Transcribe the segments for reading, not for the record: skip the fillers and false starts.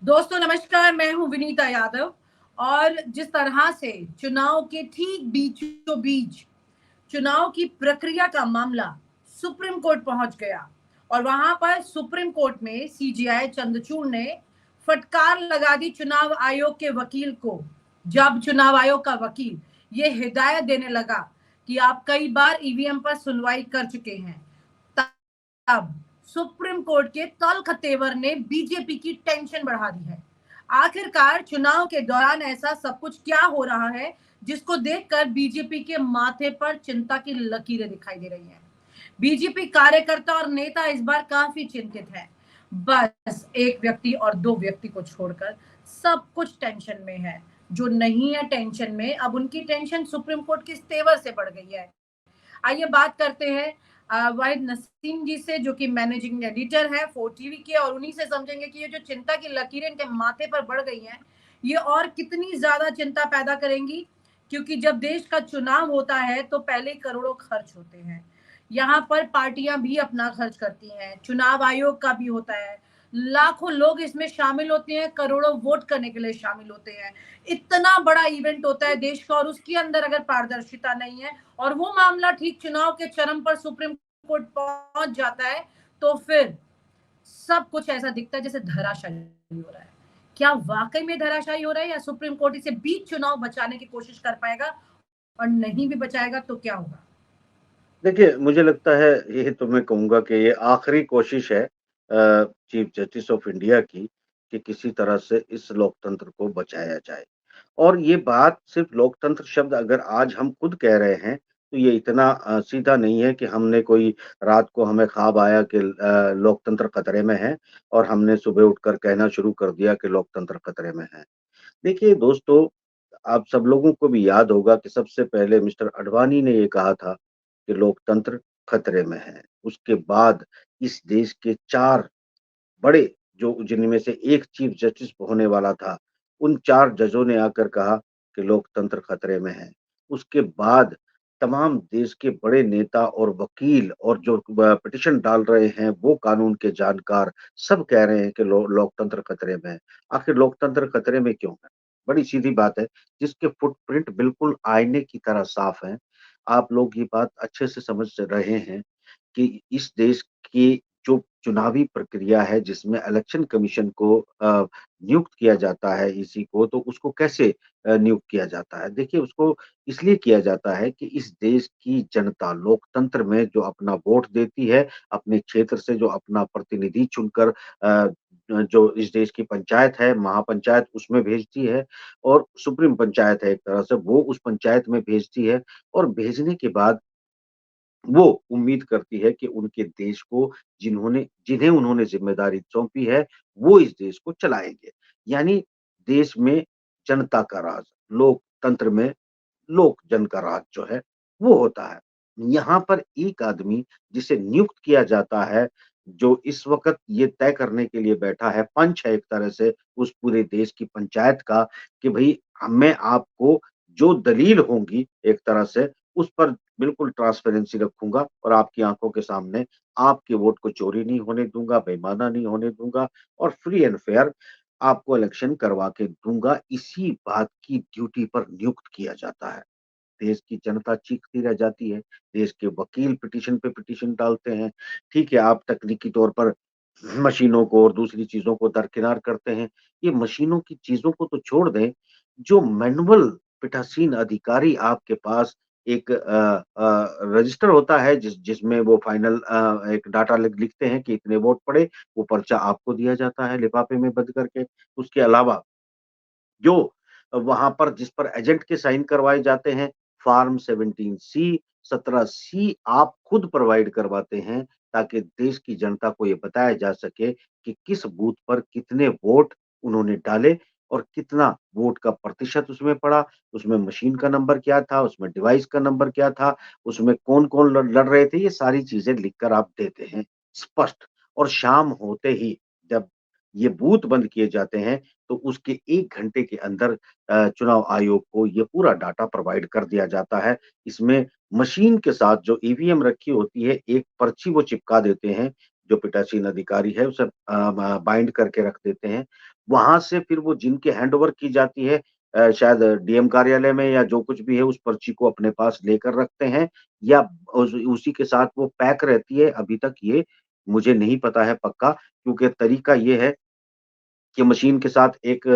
दोस्तों नमस्कार, मैं हूं विनीता यादव। और जिस तरह से चुनाव के ठीक बीचों बीच चुनाव की प्रक्रिया का मामला सुप्रीम कोर्ट पहुंच गया और वहां पर सुप्रीम कोर्ट में सीजेआई चंद्रचूड़ ने फटकार लगा दी चुनाव आयोग के वकील को। जब चुनाव आयोग का वकील ये हिदायत देने लगा कि आप कई बार ईवीएम पर सुनवाई कर चुके हैं, अब सुप्रीम कोर्ट के तल्ख तेवर ने बीजेपी की टेंशन बढ़ा दी है। आखिरकार चुनाव के दौरान ऐसा सब कुछ क्या हो रहा है जिसको देखकर बीजेपी के माथे पर चिंता की लकीरें दिखाई दे रही हैं। बीजेपी कार्यकर्ता और नेता इस बार काफी चिंतित है। बस एक व्यक्ति और दो व्यक्ति को छोड़कर सब कुछ टेंशन में है। जो नहीं है टेंशन में, अब उनकी टेंशन सुप्रीम कोर्ट के इस तेवर से बढ़ गई है। आइए बात करते हैं वाहिद नसीम जी से, जो कि मैनेजिंग एडिटर है 4 टीवी के, और उन्हीं से समझेंगे कि ये जो चिंता की लकीरें इनके माथे पर बढ़ गई हैं, ये और कितनी ज्यादा चिंता पैदा करेंगी। क्योंकि जब देश का चुनाव होता है तो पहले करोड़ों खर्च होते हैं। यहाँ पर पार्टियां भी अपना खर्च करती हैं, चुनाव आयोग का भी होता है, लाखों लोग इसमें शामिल होते हैं, करोड़ों वोट करने के लिए शामिल होते हैं। इतना बड़ा इवेंट होता है देश का, और उसके अंदर अगर पारदर्शिता नहीं है और वो मामला ठीक चुनाव के चरम पर सुप्रीम कोर्ट पहुंच जाता है, तो फिर सब कुछ ऐसा दिखता है जैसे धराशायी हो रहा है। क्या वाकई में धराशायी हो रहा है, या सुप्रीम कोर्ट इसे बीच चुनाव बचाने की कोशिश कर पाएगा, और नहीं भी बचाएगा तो क्या होगा? देखिए, मुझे लगता है ये तो मैं कहूँगा कि ये आखिरी कोशिश है चीफ जस्टिस ऑफ इंडिया की कि किसी तरह से इस लोकतंत्र को बचाया जाए। और ये बात सिर्फ़ लोकतंत्र शब्द अगर आज हम खुद कह रहे हैं, तो ये इतना सीधा नहीं है कि हमने कोई रात को हमें ख्वाब आया कि लोकतंत्र खतरे में है और हमने सुबह उठकर कहना शुरू कर दिया कि लोकतंत्र खतरे में है। देखिए दोस्तों, आप सब लोगों को भी याद होगा कि सबसे पहले मिस्टर आडवाणी ने ये कहा था कि लोकतंत्र खतरे में है। उसके बाद इस देश के 4 बड़े जो जिनमें से एक चीफ जस्टिस होने वाला था, उन 4 जजों ने आकर कहा कि लोकतंत्र खतरे में है। उसके बाद तमाम देश के बड़े नेता और वकील और जो पिटीशन डाल रहे हैं, वो कानून के जानकार सब कह रहे हैं कि लोकतंत्र खतरे में है। आखिर लोकतंत्र खतरे में क्यों है? बड़ी सीधी बात है, जिसके फुटप्रिंट बिल्कुल आईने की तरह साफ हैं। आप लोग ये बात अच्छे से समझ रहे हैं कि इस देश की जो चुनावी प्रक्रिया है जिसमें इलेक्शन कमीशन को नियुक्त किया जाता है इसी को, तो उसको कैसे नियुक्त किया जाता है? देखिए उसको इसलिए किया जाता है कि इस देश की जनता लोकतंत्र में जो अपना वोट देती है, अपने क्षेत्र से जो अपना प्रतिनिधि चुनकर जो इस देश की पंचायत है, महापंचायत उसमें भेजती है और सुप्रीम पंचायत है एक तरह से, वो उस पंचायत में भेजती है और भेजने के बाद वो उम्मीद करती है कि उनके देश को जिन्हें उन्होंने ज़िम्मेदारी सौंपी है, वो इस देश को चलाएँगे। यानी देश में जनता का राज, लोकतंत्र में लोक जन का राज जो है, वो होता है। यहाँ पर एक आदमी जिसे नियुक्त किया जाता है, जो इस वक़्त ये तय करने के लिए बैठा है, पंच है एक तरह से उस पूरे देश की पंचायत का कि भई मैं आपको जो दलील होंगी एक तरह से, उस पर बिल्कुल ट्रांसपेरेंसी रखूँगा और आपकी आँखों के सामने आपके वोट को चोरी नहीं होने दूँगा, बेईमाना नहीं होने दूँगा और फ्री एंड फेयर आपको इलेक्शन करवा के दूँगा। इसी बात की ड्यूटी पर नियुक्त किया जाता है। देश की जनता चीखती रह जाती है, देश के वकील पिटीशन पे पिटीशन डालते हैं। ठीक है, आप तकनीकी तौर पर मशीनों को और दूसरी चीज़ों को दरकिनार करते हैं। ये मशीनों की चीज़ों को तो छोड़ दें, जो मैनुअल पीठासीन अधिकारी आपके पास एक रजिस्टर होता है जिसमें वो फाइनल एक डाटा लिखते हैं कि इतने वोट पड़े, वो पर्चा आपको दिया जाता है लिफाफे में बंद करके। उसके अलावा जो वहाँ पर जिस पर एजेंट के साइन करवाए जाते हैं, फ़ॉर्म 17 सी, 17 सी आप खुद प्रोवाइड करवाते हैं, ताकि देश की जनता को ये बताया जा सके कि किस बूथ पर कितने वोट उन्होंने डाले और कितना वोट का प्रतिशत उसमें पड़ा, उसमें मशीन का नंबर क्या था, उसमें डिवाइस का नंबर क्या था, उसमें कौन-कौन लड़ रहे थे, ये सारी चीज़ें लिखकर आप देते हैं, स्पष्ट। और शाम होते ही जब ये बूथ बंद किए जाते हैं, तो उसके 1 घंटे के अंदर चुनाव आयोग को ये पूरा डाटा प्रोवाइड कर दिया जाता है। इसमें मशीन के साथ जो ईवीएम रखी होती है, एक पर्ची वो चिपका देते हैं, जो पीठासीन अधिकारी है उसे बाइंड करके रख देते हैं। वहाँ से फिर वो जिनके हैंडओवर की जाती है शायद डीएम कार्यालय में या जो कुछ भी है उस पर्ची को अपने पास लेकर रखते हैं या उसी के साथ वो पैक रहती है। अभी तक ये मुझे नहीं पता है पक्का, क्योंकि तरीका ये है कि मशीन के साथ एक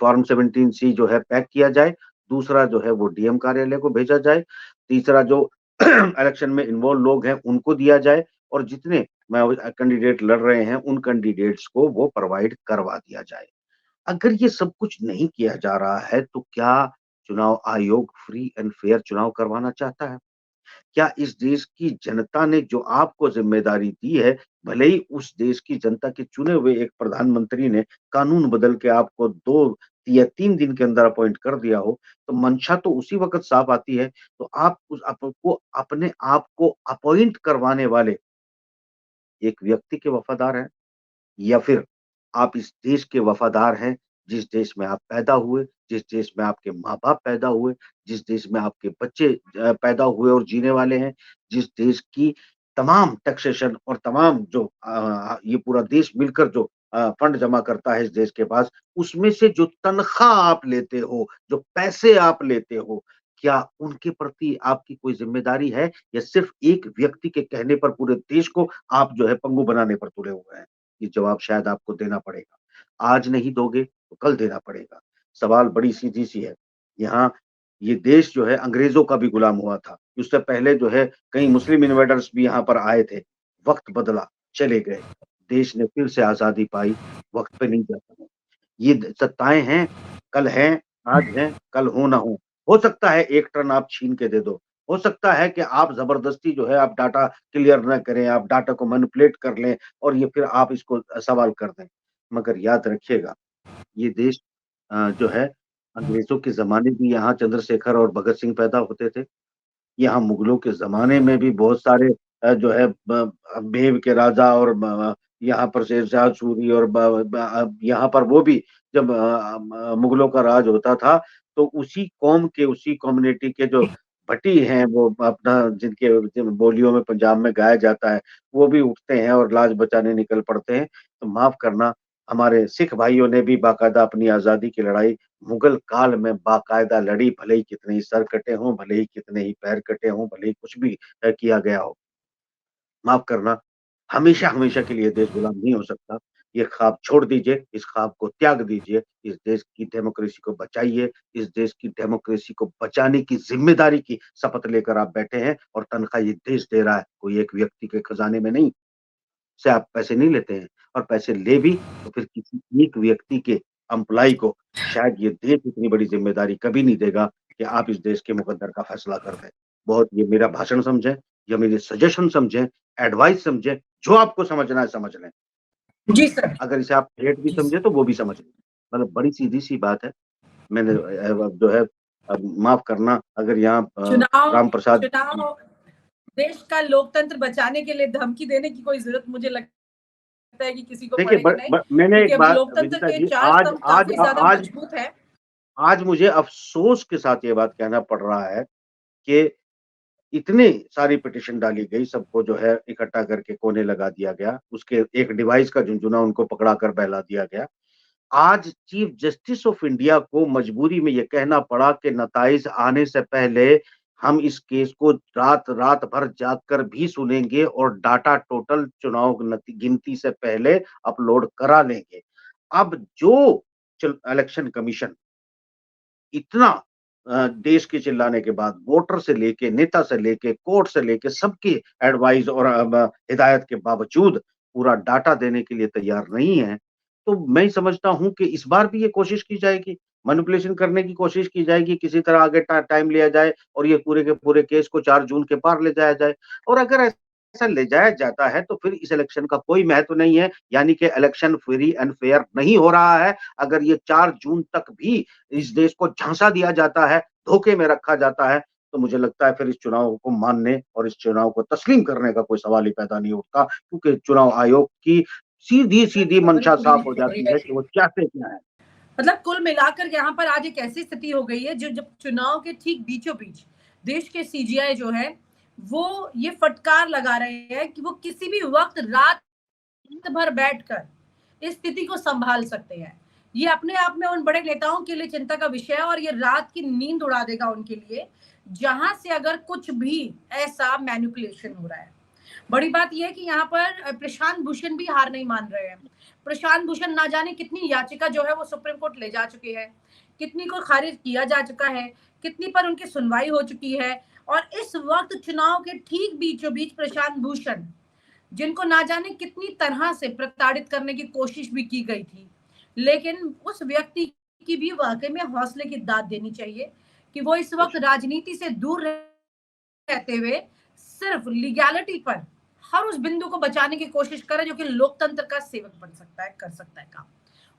फॉर्म 17 सी जो है पैक किया जाए, दूसरा जो है वो डीएम कार्यालय को भेजा जाए, तीसरा जो इलेक्शन में इन्वॉल्व लोग हैं उनको दिया जाए और जितने कैंडिडेट लड़ रहे हैं उन कैंडिडेट्स को वो प्रोवाइड करवा दिया जाए। अगर ये सब कुछ नहीं किया जा रहा है तो क्या चुनाव आयोग फ्री एंड फेयर चुनाव करवाना चाहता है? क्या इस देश की जनता ने जो आपको ज़िम्मेदारी दी है, भले ही उस देश की जनता के चुने हुए एक प्रधानमंत्री ने कानून बदल के आपको 2 या 3 दिन के अंदर अपॉइंट कर दिया हो, तो मंशा तो उसी वक़्त साफ आती है। तो आप उस आपको अपने आप को अपॉइंट करवाने वाले एक व्यक्ति के वफ़ादार हैं या फिर आप इस देश के वफ़ादार हैं, जिस देश में आप पैदा हुए, जिस देश में आपके माँ-बाप पैदा हुए, जिस देश में आपके बच्चे पैदा हुए और जीने वाले हैं, जिस देश की तमाम टैक्सेशन और तमाम जो ये पूरा देश मिलकर जो फंड जमा करता है इस देश के पास, उसमें से जो तनख़्वाह आप लेते हो, जो पैसे आप लेते हो, क्या उनके प्रति आपकी कोई ज़िम्मेदारी है या सिर्फ़ एक व्यक्ति के कहने पर पूरे देश को आप जो है पंगु बनाने पर तुले हुए हैं? ये जवाब शायद आपको देना पड़ेगा। आज नहीं दोगे तो कल देना पड़ेगा। सवाल बड़ी सीधी-सी है। यहाँ ये देश जो है अंग्रेज़ों का भी गुलाम हुआ था। उससे पहले जो है कई मुस्लिम इन्वेडर्स भी यहाँ पर आए थे। वक़्त बदला, चले गए। देश ने फिर से आज़ादी पाई, वक़्त पे नहीं जाता है। ये सत्ताएँ हैं, कल हैं, आज हैं, कल हो ना हो। हो सकता है 1 टर्न आप छीन के दे दो। हो सकता है कि आप ज़बरदस्ती जो है आप डाटा क्लियर ना करें, आप डाटा को मैनिपुलेट कर लें और ये फिर आप इसको सवाल कर दें। मगर याद रखिएगा, ये देश जो है अंग्रेज़ों के ज़माने भी यहाँ चंद्रशेखर और भगत सिंह पैदा होते थे। यहाँ मुगलों के ज़माने में भी बहुत सारे जो है भेव के राजा और यहाँ पर शेरशाह सूरी और यहाँ पर वो भी जब मुगलों का राज होता था, तो उसी कौम के, उसी कम्युनिटी के जो भट्टी हैं, वो अपना जिनके जिन बोलियों में पंजाब में गाया जाता है, वो भी उठते हैं और लाज बचाने निकल पड़ते हैं। तो माफ़ करना, हमारे सिख भाइयों ने भी बाकायदा अपनी आज़ादी की लड़ाई मुगल काल में बाकायदा लड़ी, भले ही कितने ही सर कटे हों, भले ही कितने ही पैर कटे हों, भले ही कुछ भी किया गया हो। माफ़ करना, हमेशा-हमेशा के लिए देश गुलाम नहीं हो सकता। ये ख्वाब छोड़ दीजिए, इस ख्वाब को त्याग दीजिए, इस देश की डेमोक्रेसी को बचाइए, इस देश की डेमोक्रेसी को बचाने की ज़िम्मेदारी की शपथ लेकर आप बैठे हैं और तनख्वाह ये देश दे रहा है, कोई एक व्यक्ति के खज़ाने में नहीं। से आप पैसे नहीं लेते हैं और पैसे ले भी तो फिर किसी एक व्यक्ति के एम्प्लॉयी को शायद ये देश इतनी बड़ी ज़िम्मेदारी कभी नहीं देगा कि आप इस देश के मुकद्दर का फैसला कर दें। बहुत ये मेरा भाषण समझें या मेरे सजेशन समझें, एडवाइस समझें, जो आपको समझना है समझ लें। जी सर। अगर इसे आप थ्रेट भी जी समझें सर। तो वो भी समझ लें। मतलब बड़ी सीधी-सी बात है। मैंने जो है माफ़ करना अगर यहाँ चुनाव राम प्रसाद चुनाव देश का लोकतंत्र बचाने के लिए धमकी देने की कोई ज़रूरत मुझे लगता है कि किसी को देखिए पड़ेगी नहीं, मैंने क्योंकि एक अभी बात लोकतंत्र विदिता के जी 4 स्तंभ काफ़ी ज़्यादा आज मजबूत हैं। आज मुझे अफ़सोस के साथ ये बात कहना पड़ रहा है कि इतनी सारी पिटीशन डाली गई, सबको जो है इकट्ठा करके कोने लगा दिया गया। उसके एक डिवाइस का झुनझुना उनको पकड़ा कर बहला दिया गया। आज चीफ जस्टिस ऑफ इंडिया को मजबूरी में ये कहना पड़ा कि नताइज आने से पहले हम इस केस को रात भर जाग कर भी सुनेंगे और डाटा टोटल चुनाव गिनती से पहले अपलोड करा लेंगे। अब जो इलेक्शन कमीशन इतना देश के चिल्लाने के बाद वोटर से लेके, नेता से लेके, कोर्ट से लेके सबकी एडवाइस और हिदायत के बावजूद पूरा डाटा देने के लिए तैयार नहीं है, तो मैं समझता हूँ कि इस बार भी ये कोशिश की जाएगी, मैनिपुलेशन करने की कोशिश की जाएगी, किसी तरह आगे टाइम लिया जाए और ये पूरे के पूरे केस को 4 जून के पार ले जाया जाए। और अगर ऐसा ले जाया जाता है तो फिर इस इलेक्शन का कोई महत्व नहीं है, यानी कि इलेक्शन फ्री एंड फेयर नहीं हो रहा है। अगर ये 4 जून तक भी इस देश को झांसा दिया जाता है, धोखे में रखा जाता है, तो मुझे लगता है फिर इस चुनाव को मानने और इस चुनाव को तस्लीम करने का कोई सवाल ही पैदा नहीं उठता, क्योंकि चुनाव आयोग की सीधी-सीधी मंशा साफ हो जाती है कि वो चाहते क्या हैं। मतलब कुल मिलाकर यहाँ पर आज एक ऐसी स्थिति हो गई है जो जब चुनाव के ठीक बीचों-बीच देश के सीजीआई जो है वो ये फटकार लगा रहे हैं कि वो किसी भी वक़्त रात भर बैठकर इस स्थिति को सँभाल सकते हैं। ये अपने आप में उन बड़े नेताओं के लिए चिंता का विषय है और ये रात की नींद उड़ा देगा उनके लिए, जहाँ से अगर कुछ भी ऐसा मैनिपुलेशन हो रहा है। बड़ी बात ये है कि यहाँ पर प्रशांत भूषण भी हार नहीं मान रहे हैं। प्रशांत भूषण ना जाने कितनी याचिका जो है वो सुप्रीम कोर्ट ले जा चुके हैं, कितनी को खारिज किया जा चुका है, कितनी पर उनकी सुनवाई हो चुकी है और इस वक़्त चुनाव के ठीक बीचों-बीच प्रशांत भूषण, जिनको ना जाने कितनी तरह से प्रताड़ित करने की कोशिश भी की गई थी। लेकिन उस व्यक्ति की भी वाक़ई में हौसले की दाद देनी चाहिए कि वो इस वक़्त राजनीति से दूर रहते हुए सिर्फ लीगैलिटी पर हर उस बिंदु को बचाने की कोशिश करे जो कि लोकतंत्र का सेवक बन सकता है, कर सकता है काम।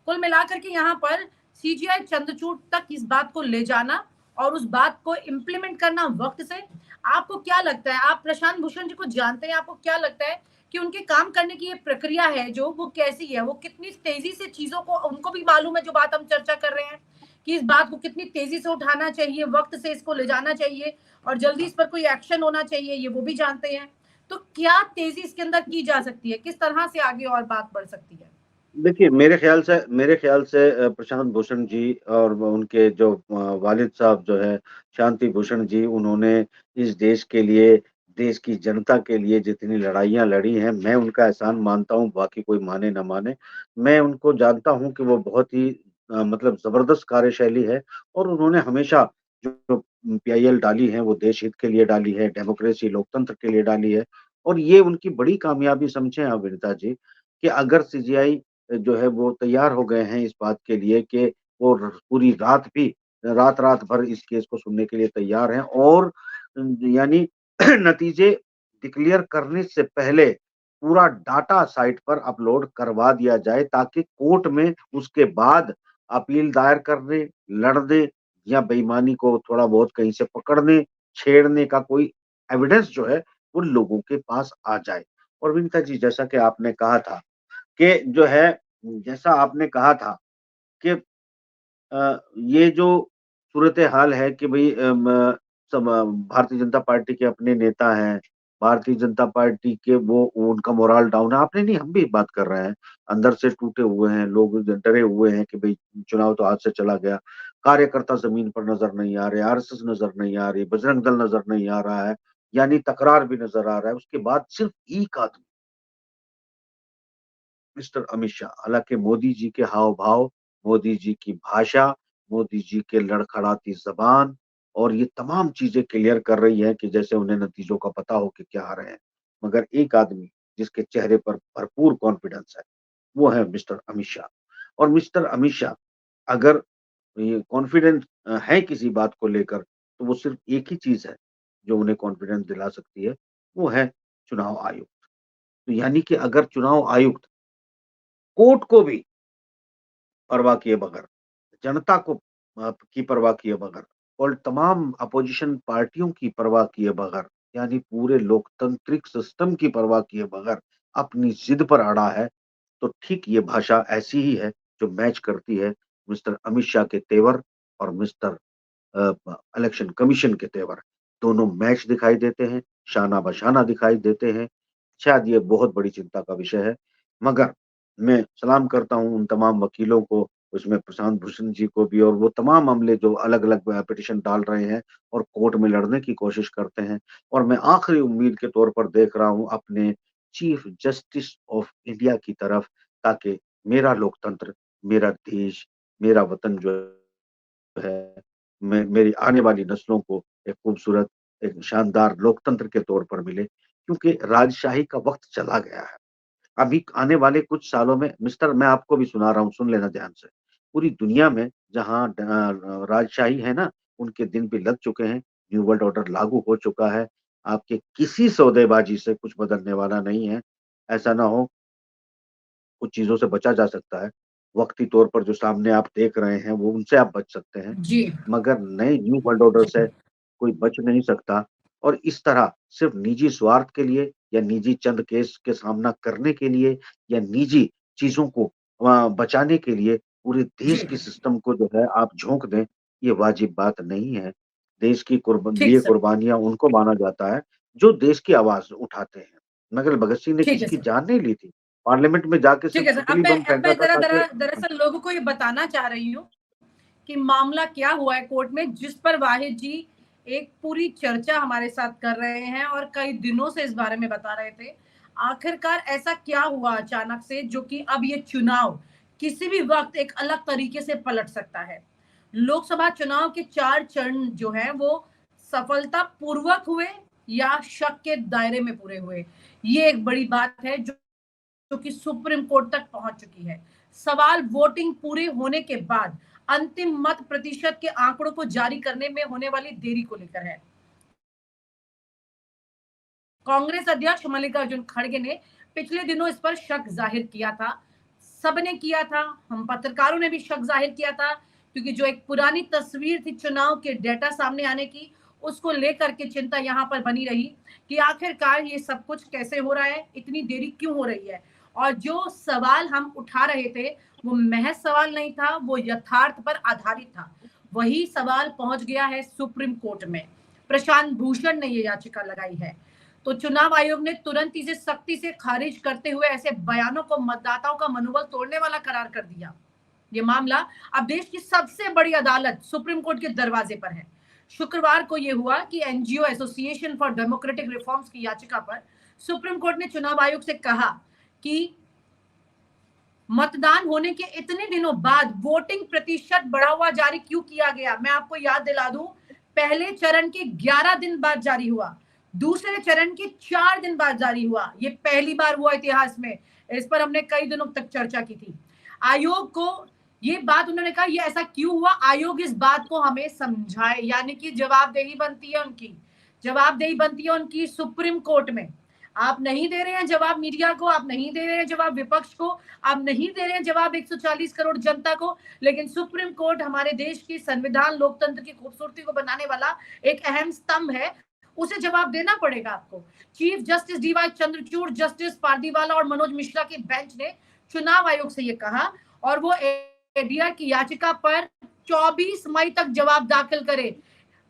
कुल मिलाकर के यहाँ पर सीजीआई चंद्रचूड़ तक इस बात को ले जाना और उस बात को इम्प्लीमेंट करना वक्त से। आपको क्या लगता है, आप प्रशांत भूषण जी को जानते हैं, आपको क्या लगता है कि उनके काम करने की ये प्रक्रिया है जो वो कैसी है, वो कितनी तेजी से चीजों को, उनको भी मालूम है जो बात हम चर्चा कर रहे हैं कि इस बात को कितनी तेजी से उठाना चाहिए, वक्त से इसको ले जाना चाहिए और जल्दी इस पर कोई एक्शन होना चाहिए, ये वो भी जानते हैं। तो क्या तेजी इसके अंदर की जा सकती है, किस तरह से आगे और बात बढ़ सकती है? देखिए, मेरे ख्याल से प्रशांत भूषण जी और वो उनके जो वालिद साहब जो है शांति भूषण जी, उन्होंने इस देश के लिए, देश की जनता के लिए जितनी लड़ाइयाँ लड़ी हैं, मैं उनका एहसान मानता हूँ, बाकी कोई माने ना माने। मैं उनको जानता हूँ कि वो बहुत ही मतलब ज़बरदस्त कार्यशैली है और उन्होंने हमेशा जो पीआईएल डाली है, वो देश हित के लिए डाली है, डेमोक्रेसी, लोकतंत्र के लिए डाली है और ये उनकी बड़ी कामयाबी समझें आप विनीता जी, कि अगर सीजीआई जो है वो तैयार हो गए हैं इस बात के लिए कि वो पूरी रात भी रात-रात भर इस केस को सुनने के लिए तैयार हैं और यानी नतीजे डिक्लेयर करने से पहले पूरा डाटा साइट पर अपलोड करवा दिया जाए ताकि कोर्ट में उसके बाद अपील दायर करने, लड़ने या बेईमानी को थोड़ा बहुत कहीं से पकड़ने, छेड़ने का कोई एविडेंस जो है वो लोगों के पास आ जाए। और विनीता जी जैसा कि आपने कहा था कि जो है जैसा आपने कहा था कि ये जो सूरत-ए-हाल है कि भई भारतीय जनता पार्टी के अपने नेता हैं, भारतीय जनता पार्टी के वो उनका मोरल डाउन है, आपने नहीं हम भी बात कर रहे हैं, अंदर से टूटे हुए हैं, लोग डरे हुए हैं कि भई चुनाव तो हाथ से चला गया, कार्यकर्ता ज़मीन पर नज़र नहीं आ रहे, आरएसएस नज़र नहीं आ रही, बजरंग दल नज़र नहीं आ रहा है, यानी तकरार भी नज़र आ रहा है, उसके बाद सिर्फ एक आदमी मिस्टर अमित शाह। हालाँकि मोदी जी के हाव-भाव, मोदी जी की भाषा, मोदी जी के लड़खड़ाती ज़बान और ये तमाम चीज़ें क्लियर कर रही हैं कि जैसे उन्हें नतीजों का पता हो कि क्या आ रहे हैं। मगर एक आदमी जिसके चेहरे पर भरपूर कॉन्फिडेंस है, वो है मिस्टर अमित शाह। और मिस्टर अमित शाह अगर ये कॉन्फिडेंट है किसी बात को लेकर, तो वो सिर्फ़ एक ही चीज़ है, जो उन्हें कॉन्फिडेंस दिला सकती है, वो है चुनाव आयोग। तो यानी कि अगर चुनाव आयुक्त कोर्ट को भी परवाह किए बगैर, जनता को की परवाह किए बगैर और तमाम अपोज़िशन पार्टियों की परवाह किए बगैर, यानी पूरे लोकतांत्रिक सिस्टम की परवाह किए बगैर अपनी ज़िद पर अड़ा है, तो ठीक ये भाषा ऐसी ही है जो मैच करती है मिस्टर अमित शाह के तेवर और मिस्टर इलेक्शन कमीशन के तेवर। दोनों मैच दिखाई देते हैं, शाना-बशाना दिखाई देते हैं। शायद ये बहुत बड़ी चिंता का विषय है। मगर मैं सलाम करता हूँ उन तमाम वकीलों को, उसमें प्रशांत भूषण जी को भी और वो तमाम मामले जो अलग-अलग पिटीशन डाल रहे हैं और कोर्ट में लड़ने की कोशिश करते हैं। और मैं आखिरी उम्मीद के तौर पर देख रहा हूँ अपने चीफ जस्टिस ऑफ इंडिया की तरफ ताकि मेरा लोकतंत्र, मेरा देश, मेरा वतन जो है, मेरी आने वाली नस्लों को एक खूबसूरत, एक शानदार लोकतंत्र के तौर पर मिले, क्योंकि राजशाही का वक़्त चला गया है। अभी आने वाले कुछ सालों में मिस्टर मैं आपको भी सुना रहा हूँ, सुन लेना ध्यान से। पूरी दुनिया में जहाँ राजशाही है ना, उनके दिन भी लग चुके हैं, न्यू वर्ल्ड ऑर्डर लागू हो चुका है। आपके किसी सौदेबाजी से कुछ बदलने वाला नहीं है। ऐसा ना हो कुछ चीज़ों से बचा जा सकता है। वक़्ती तौर पर जो सामने आप देख रहे हैं, वो उनसे आप बच सकते हैं। जी, मगर नए न्यू वर्ल्ड ऑर्डर से जी, कोई बच नहीं सकता और इस तरह सिर्फ़ निजी स्वार्थ के लिए या निजी चंद केस के सामना करने के लिए या निजी चीज़ों को बचाने के लिए पूरे देश जी, की सिस्टम को जो है आप झोंक दें, ये वाजिब बात नहीं है। देश की ठीक लिए सर। कुर्बानियाँ उनको माना जाता है, जो देश की आवाज उठाते हैं, मगर भगत सिंह ने ठीक है किसी की सर। जान नहीं ली थी। पार्लियामेंट में जाके ठीक सिर्फ है सर। सुतली बम अब फेंका मैं था जरा ताकि दरअसल लोगों को ये बताना चाह रही हूँ कि मामला क्या हुआ है कोर्ट में, जिस पर वाहिद जी एक पूरी चर्चा हमारे साथ कर रहे हैं और कई दिनों से इस बारे में बता रहे थे। आखिरकार ऐसा क्या हुआ अचानक से जो कि अब ये चुनाव किसी भी वक्त एक अलग तरीके से पलट सकता है। लोकसभा चुनाव के 4 चरण जो हैं वो सफलता पूर्वक हुए या शक के दायरे में पूरे हुए। ये एक बड़ी बात है जो कि सुप्रीम कोर्ट तक पहुंच चुकी है। सवाल वोटिंग पूरे होने के बाद अंतिम मत प्रतिशत के आंकड़ों को जारी करने में होने वाली देरी को लेकर है। कांग्रेस अध्यक्ष मल्लिकार्जुन खड़गे ने पिछले दिनों इस पर शक जाहिर किया था। सबने किया था, हम पत्रकारों ने भी शक जाहिर किया था, क्योंकि जो एक पुरानी तस्वीर थी चुनाव के डेटा सामने आने की, उसको लेकर के चिंता यहाँ पर बनी रही कि आखिरकार ये सब कुछ कैसे हो रहा है, इतनी देरी क्यों हो रही है। और जो सवाल हम उठा रहे थे वो महज सवाल नहीं था, वो यथार्थ पर आधारित था। वही सवाल पहुंच गया है सुप्रीम कोर्ट में। प्रशांत भूषण ने ये याचिका लगाई है। तो चुनाव आयोग ने तुरंत इसे सख्ती से खारिज करते हुए ऐसे बयानों को मतदाताओं का मनोबल तोड़ने वाला करार कर दिया। ये मामला अब देश की सबसे बड़ी अदालत सुप्रीम कोर्ट के दरवाजे पर है। शुक्रवार को यह हुआ कि NGO association for democratic reforms की याचिका पर सुप्रीम कोर्ट ने चुनाव आयोग से कहा कि मतदान होने के इतने दिनों बाद वोटिंग प्रतिशत बढ़ा हुआ जारी क्यों किया गया। मैं आपको याद दिला दूं, पहले चरण के 11 दिन बाद जारी हुआ, दूसरे चरण के 4 दिन बाद जारी हुआ। ये पहली बार हुआ इतिहास में। इस पर हमने कई दिनों तक चर्चा की थी। आयोग को ये बात उन्होंने कहा ये ऐसा क्यों हुआ, आयोग इस बात को हमें समझाए, यानी कि जवाबदेही बनती है उनकी, जवाबदेही बनती है उनकी सुप्रीम कोर्ट में। आप नहीं दे रहे हैं जवाब मीडिया को, आप नहीं दे रहे हैं जवाब विपक्ष को, आप नहीं दे रहे हैं जवाब 140 करोड़ जनता को, लेकिन सुप्रीम कोर्ट हमारे देश की संविधान लोकतंत्र की खूबसूरती को बनाने वाला एक अहम स्तंभ है, उसे जवाब देना पड़ेगा आपको। Chief justice DY Chandrachud, justice Pardiwala और मनोज मिश्रा की बेंच ने चुनाव आयोग से ये कहा और वो एडीआर की याचिका पर 24 मई तक जवाब दाखिल करे।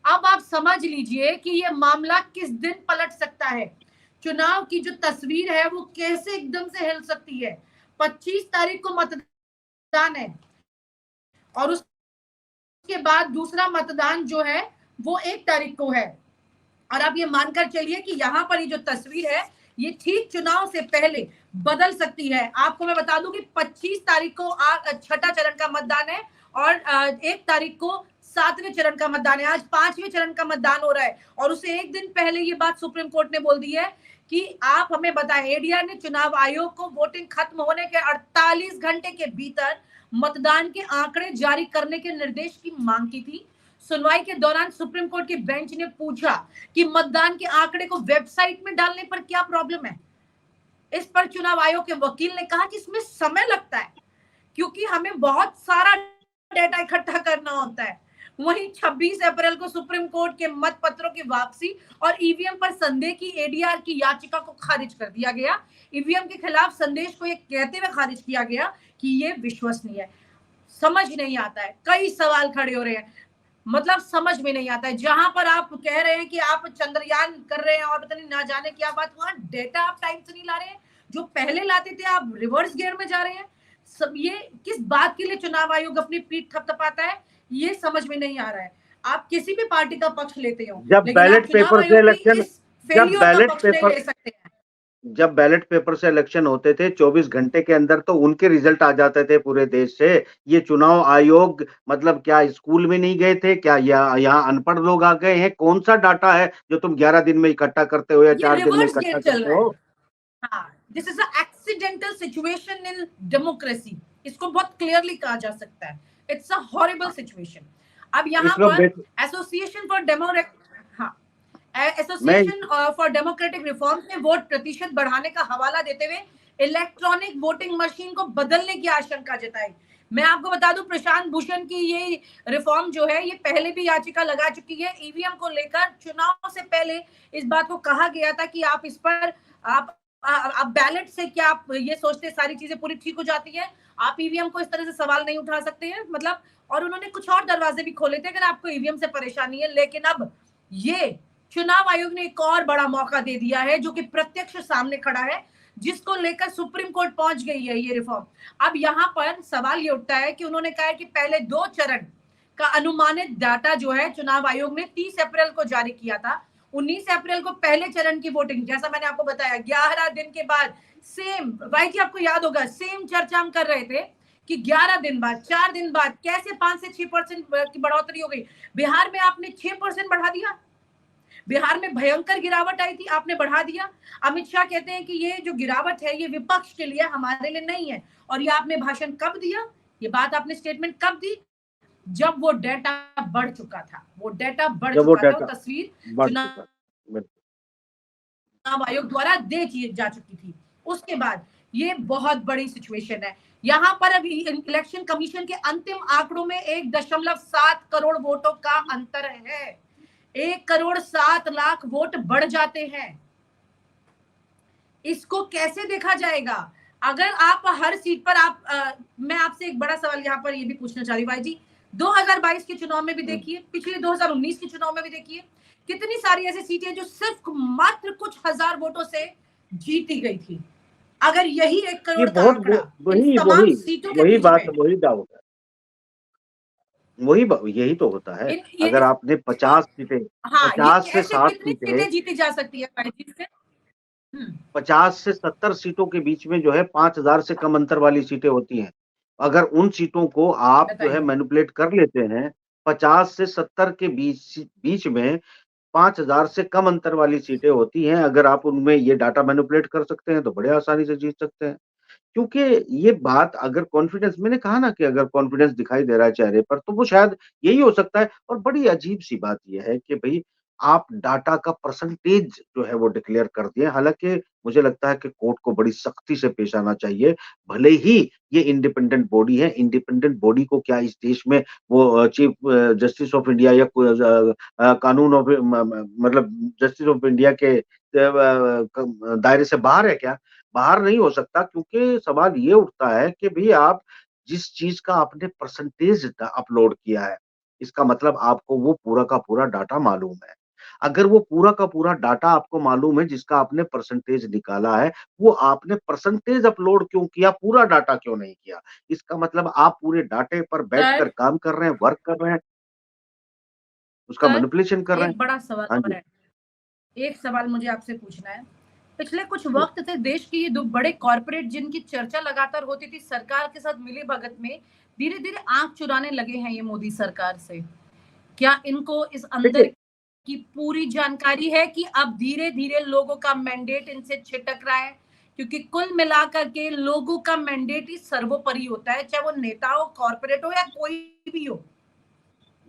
अब आप समझ लीजिए कि ये मामला किस दिन पलट सकता है। चुनाव की जो तस्वीर है वो कैसे एकदम से हिल सकती है। 25 तारीख को मतदान है और उसके बाद दूसरा मतदान जो है वो 1 तारीख को है। और आप ये मानकर चलिए कि यहाँ पर ये जो तस्वीर है ये ठीक चुनाव से पहले बदल सकती है। आपको मैं बता दूं कि 25 तारीख को छठा चरण का मतदान है और 1 तारीख को 7वें चरण का मतदान है। आज 5वें चरण का मतदान हो रहा है और उसे एक दिन पहले ये बात सुप्रीम कोर्ट ने बोल दी है कि आप हमें बताएं। एडीआर ने चुनाव आयोग को वोटिंग खत्म होने के 48 घंटे के भीतर मतदान के आंकड़े जारी करने के निर्देश की मांग की थी। सुनवाई के दौरान सुप्रीम कोर्ट की बेंच ने पूछा कि मतदान के आंकड़े को वेबसाइट में डालने पर क्या प्रॉब्लम है। इस पर चुनाव आयोग के वकील ने कहा कि इसमें समय लगता है क्योंकि हमें बहुत सारा डेटा इकट्ठा करना होता है। वहीं 26 अप्रैल को सुप्रीम कोर्ट के मत पत्रों की वापसी और ईवीएम पर संदेह की एडीआर की याचिका को खारिज कर दिया गया। ईवीएम के खिलाफ संदेश को यह कहते हुए खारिज किया गया कि यह विश्वसनीय है। समझ नहीं आता है, कई सवाल खड़े हो रहे हैं, मतलब समझ में नहीं आता है। जहां पर आप कह रहे हैं कि आप चंद्रयान कर रहे हैं और पता नहीं ना जाने क्या बात, वहां डेटा आप टाइम से नहीं ला रहे हैं, जो पहले लाते थे आप रिवर्स गियर में जा रहे हैं। सब ये किस बात के लिए चुनाव आयोग अपनी पीठ थपथपाता है, ये समझ में नहीं आ रहा है। आप किसी भी पार्टी का पक्ष लेते हो, जब लेकिन आप बैलेट चुनाव पेपर से आयोग की इलेक्शन इस जब फेल्योर का बैलेट पक्ष नहीं पेपर ले सकते हैं। जब बैलेट पेपर से इलेक्शन होते थे 24 घंटे के अंदर तो उनके रिजल्ट आ जाते थे पूरे देश से। ये चुनाव आयोग मतलब क्या स्कूल में नहीं गए थे क्या, या यहाँ अनपढ़ लोग आ गए हैं? कौन सा डाटा है जो तुम 11 दिन में इकट्ठा करते हो या ये 4 दिन में रिवर्स इकट्ठा गेयर चल करते रहा है। हो? हाँ, this is accidental situation in democracy, इसको बहुत क्लियरली कहा जा सकता है। It's a horrible situation. अब यहाँ इसमें पर एसोसिएशन फॉर हाँ, मैं एसोसिएशन फॉर डेमोक्रेटिक रिफॉर्म्स ने वोट प्रतिशत बढ़ाने का हवाला देते हुए इलेक्ट्रॉनिक वोटिंग मशीन को बदलने की आशंका जताई। मैं आपको बता दूं प्रशांत भूषण की ये रिफॉर्म जो है ये पहले भी याचिका लगा चुकी है। ईवीएम को लेकर चुनाव से पहले इस बात को कहा गया था कि आप इस पर आप बैलेट से क्या आप ये सोचते सारी चीजें पूरी ठीक हो जाती है, आप ईवीएम को इस तरह से सवाल नहीं उठा सकते हैं, मतलब। और उन्होंने कुछ और दरवाजे भी खोले थे अगर आपको ईवीएम से परेशानी है। लेकिन अब ये चुनाव आयोग ने एक और बड़ा मौका दे दिया है, जो कि प्रत्यक्ष सामने खड़ा है, जिसको लेकर सुप्रीम कोर्ट पहुंच गई है ये रिफॉर्म। अब यहाँ पर सवाल ये उठता है कि उन्होंने कहा है कि पहले 2 चरण का अनुमानित डाटा जो है चुनाव आयोग ने 30 अप्रैल को जारी किया था। 19 अप्रैल को पहले चरण की वोटिंग, जैसा मैंने आपको बताया, 11 दिन के बाद सेम, भाई जी आपको याद होगा, सेम चर्चा हम कर रहे थे कि 11 दिन बाद, 4 दिन बाद कैसे 5 से 6% की बढ़ोतरी हो गई। बिहार में आपने 6% बढ़ा दिया, बिहार में भयंकर गिरावट आई थी, आपने बढ़ा दिया। अमित शाह कहते हैं कि ये जो गिरावट है ये विपक्ष के लिए, हमारे लिए नहीं है। और ये आपने भाषण कब दिया, ये बात आपने स्टेटमेंट कब दी, जब वो डेटा बढ़ चुका था, वो डेटा बढ़ जब वो चुका था, डाटा वो तस्वीर बढ़ चुनाव चुका। बिल्कुल। आयोग द्वारा दे जा चुकी थी। उसके बाद ये बहुत बड़ी सिचुएशन है। यहाँ पर अभी इलेक्शन कमीशन के अंतिम आंकड़ों में 1.7 करोड़ वोटों का अंतर है। 1,07,00,000 वोट बढ़ जाते हैं। इसको कैसे देखा जाएगा? अगर आप हर सीट पर मैं आपसे एक बड़ा सवाल यहाँ पर ये भी पूछना चाह रही हूँ भाई जी, 2022 के चुनाव में भी देखिए, पिछले 2019 के चुनाव में भी देखिए, कितनी सारी ऐसी सीटें जो सिर्फ मात्र कुछ हजार वोटों से जीती गई थी। अगर यही 1 ये करोड़ का बहुत आंकड़ा इन वही तमाम वही सीटों के वही बीच बात, में, वही डाउट है, यही तो होता है। इन ये अगर आपने इसको, 50 सीटें, हाँ, ये 50 से ऐसे 60 कितनी सीटें, सीटें जीती जा सकती है भाई जी से? 50 से 70 सीटों के बीच में जो है 5,000 से कम अंतर वाली सीटें होती हैं। अगर उन सीटों को आप जो है बताइए। मैनिपुलेट कर लेते हैं, 50 से 70 के बीच बीच में 5,000 से कम अंतर वाली सीटें होती हैं, अगर आप उनमें ये डाटा मैनिपुलेट कर सकते हैं, तो बड़े आसानी से जीत सकते हैं। क्योंकि ये बात, अगर कॉन्फिडेंस, मैंने कहा ना कि अगर कॉन्फिडेंस दिखाई दे रहा है चेहरे पर, तो वो शायद यही हो सकता है। और बड़ी अजीब-सी बात ये है कि भई आप डाटा का परसेंटेज जो है वो डिक्लेयर कर दिए। हालाँकि मुझे लगता है कि कोर्ट को बड़ी सख्ती से पेश आना चाहिए। भले ही ये इंडिपेंडेंट बॉडी है, इंडिपेंडेंट बॉडी को क्या इस देश में वो चीफ जस्टिस ऑफ इंडिया या कानून ऑफ मतलब जस्टिस ऑफ इंडिया के दायरे से बाहर है क्या? बाहर नहीं हो सकता, क्योंकि सवाल ये उठता है कि भई आप जिस चीज़ का आपने परसेंटेज अपलोड किया है, इसका मतलब आपको वो पूरा का पूरा डाटा मालूम है। अगर वो पूरा का पूरा डाटा आपको मालूम है जिसका आपने परसेंटेज निकाला है, वो आपने परसेंटेज अपलोड क्यों किया, पूरा डाटा क्यों नहीं किया? इसका मतलब आप पूरे डाटे पर बैठकर सर, काम कर रहे हैं, वर्क कर रहे हैं, उसका सर, मैनिपुलेशन कर रहे हैं। एक बड़ा सवाल हाँ और जी। है। एक सवाल मुझे आपसे पूछना है। पिछले कुछ जी। वक्त से देश के ये 2 बड़े कॉर्पोरेट, जिनकी चर्चा लगातार होती थी सरकार के साथ मिलीभगत में, धीरे-धीरे आँख चुराने लगे हैं ये मोदी सरकार से। क्या इनको इस अंदर देखिए की पूरी जानकारी है कि अब धीरे-धीरे लोगों का मैंडेट इनसे छिटक रहा है? क्योंकि कुल मिलाकर के लोगों का मैंडेट ही सर्वोपरि होता है, चाहे वो नेता हो, कॉर्पोरेट हो या कोई भी हो।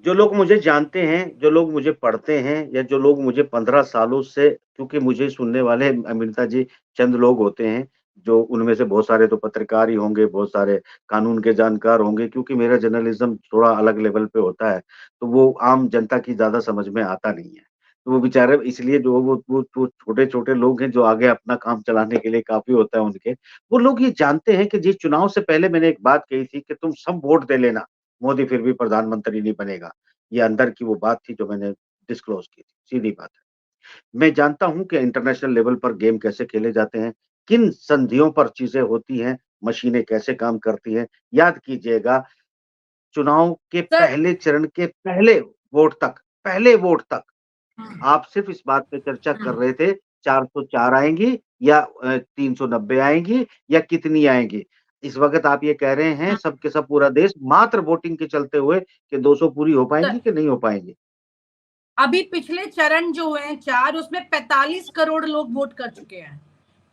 जो लोग मुझे जानते हैं, जो लोग मुझे पढ़ते हैं, या जो लोग मुझे 15 सालों से, क्योंकि मुझे सुनने वाले अमृता जी चंद लोग होते हैं, जो उनमें से बहुत सारे तो पत्रकार ही होंगे, बहुत सारे कानून के जानकार होंगे, क्योंकि मेरा जर्नलिज़्म थोड़ा अलग लेवल पे होता है, तो वो आम जनता की ज़्यादा समझ में आता नहीं है। तो वो बेचारे इसलिए जो वो छोटे-छोटे लोग हैं, जो आगे अपना काम चलाने के लिए काफ़ी होता है उनके, वो लोग ये जानते हैं कि जी चुनाव से पहले मैंने एक बात कही थी कि तुम सब वोट दे लेना, मोदी फिर भी प्रधानमंत्री नहीं बनेगा। ये अंदर की वो बात थी जो मैंने डिस्क्लोज़ की थी, सीधी बात है। मैं जानता हूँ कि इंटरनेशनल लेवल पर गेम कैसे खेले जाते हैं, किन संधियों पर चीज़ें होती हैं, मशीनें कैसे काम करती हैं। याद कीजिएगा, चुनाव के सर, पहले चरण के पहले वोट तक हुँ, आप सिर्फ़ इस बात पे चर्चा हुँ, कर रहे थे, 404 आएँगी या 390 आएँगी या कितनी आएँगी। इस वक़्त आप ये कह रहे हैं हुँ। सब के सब पूरा देश मात्र वोटिंग के चलते हुए कि 200 पूरी हो सर, पाएँगी कि नहीं हो पाएँगी। अभी पिछले चरण जो हुए हैं 4, उसमें 45 करोड़ लोग वोट कर चुके हैं।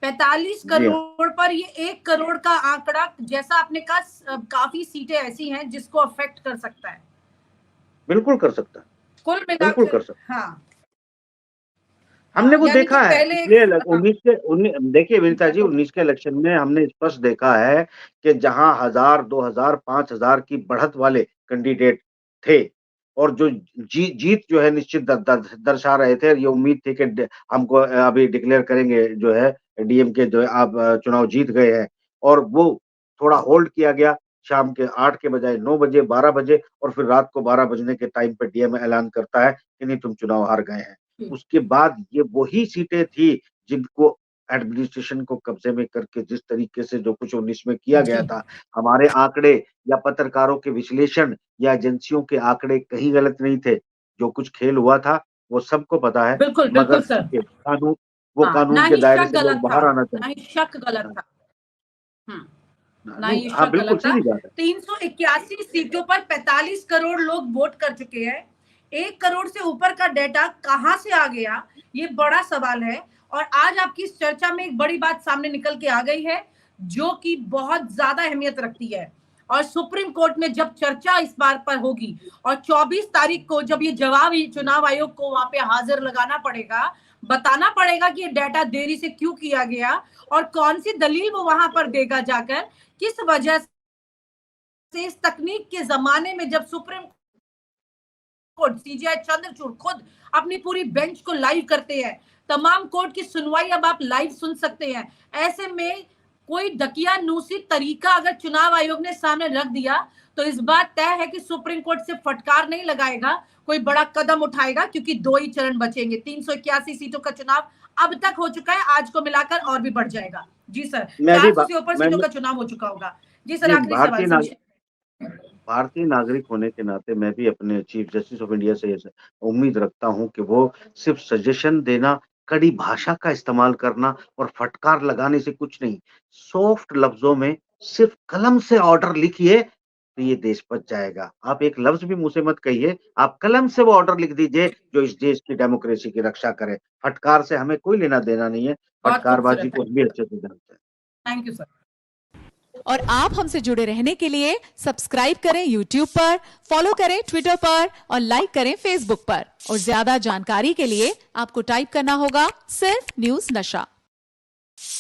45 जी हाँ, करोड़ पर ये 1 करोड़ का आंकड़ा, जैसा आपने कहा, काफ़ी सीटें ऐसी हैं जिसको अफ़ेक्ट कर सकता है। बिल्कुल कर सकता है, कुल बिल्कुल मिलाकर, कर सकता है। हाँ, हमने हाँ, वो यानी कि देखा है, पहले एक, पिछले हाँ, 19 के देखिए विनीता मैं जी, तो 19 के इलेक्शन में हमने स्पष्ट देखा है कि जहाँ 1000, 2000, 5000 की बढ़त वाले कैंडिडेट थे और जो जीत जो है निश्चित दर्शा रहे थे। ये उम्मीद थी कि हमको अभी डिक्लेयर करेंगे जो है, डीएमके जो है आप चुनाव जीत गए हैं, और वो थोड़ा होल्ड किया गया। शाम के 8 के बजाय 9 बजे, 12 बजे, और फिर रात को 12 बजने के टाइम पे डीएम ऐलान करता है कि नहीं, तुम चुनाव हार गए हैं। उसके बाद ये वही सीटें थी जिनको एडमिनिस्ट्रेशन को कब्जे में करके जिस तरीके से जो कुछ 19 में किया गया जी था, हमारे आंकड़े या पत्रकारों के विश्लेषण या एजेंसियों के आंकड़े कहीं गलत नहीं थे। जो कुछ खेल हुआ था, वो सबको पता है, बिल्कुल मगर बिल्कुल सर। चूँकि वो हाँ, ना कानून के ही दायरे शक से गलत लोग था, बाहर आना ना चाहते ही शक गलत हैं। था। हम्म, हाँ, ना नहीं, ही हाँ, शक बिल्कुल गलत था। सीधी बात है। 381 सीटों पर 45 करोड़ लोग वोट कर चुके हैं। 1 करोड़ से ऊपर का डेटा कहां से आ गया, ये बड़ा सवाल है। और आज आपकी इस चर्चा में एक बड़ी बात सामने निकल के आ गई है, जो कि बहुत ज्यादा अहमियत रखती है। और सुप्रीम कोर्ट में जब चर्चा इस बार पर होगी और 24 तारीख को जब ये जवाब चुनाव आयोग को वहां पे हाजिर लगाना पड़ेगा, बताना पड़ेगा कि ये डाटा देरी से क्यों किया गया और कौन सी दलील वो वहां पर देगा जाकर, किस वजह से इस तकनीक के जमाने में जब सुप्रीम कोर्ट सीजीआई चंद्रचूड़ खुद अपनी पूरी बेंच को लाइव करते हैं, तमाम कोर्ट की सुनवाई अब आप लाइव सुन सकते हैं। ऐसे में कोई दकियानूसी तरीका अगर चुनाव आयोग ने सामने रख दिया तो इस बात तय है कि सुप्रीम कोर्ट से फटकार नहीं लगाएगा, कोई बड़ा कदम उठाएगा, क्योंकि 2 ही चरण बचेंगे। 381 सीटों का चुनाव अब तक हो चुका है, आज को मिलाकर और भी बढ़ जाएगा। जी सर, मैं भी 400 से ऊपर मैं सीटों का चुनाव हो चुका होगा। जी सर, जी, आखिरी सवाल भारतीय नागरिक होने के नाते मैं भी अपने चीफ जस्टिस ऑफ इंडिया से उम्मीद रखता हूं कि वो सिर्फ सजेशन देना, कड़ी भाषा का इस्तेमाल करना और फटकार लगाने से कुछ नहीं, सॉफ्ट लफ्जों में सिर्फ कलम से ऑर्डर लिखिए तो ये देश बच जाएगा। आप एक लफ्ज भी मुंह से मत कहिए, आप कलम से वो ऑर्डर लिख दीजिए जो इस देश की डेमोक्रेसी की रक्षा करे। फटकार से हमें कोई लेना देना नहीं है, बहुत फटकारबाजी खूबसूरत को भी अच्छे से जानते हैं। Thank you sir. और आप हमसे जुड़े रहने के लिए सब्सक्राइब करें YouTube पर, फॉलो करें Twitter पर और लाइक करें Facebook पर। और ज्यादा जानकारी के लिए आपको टाइप करना होगा सिर्फ न्यूज नशा।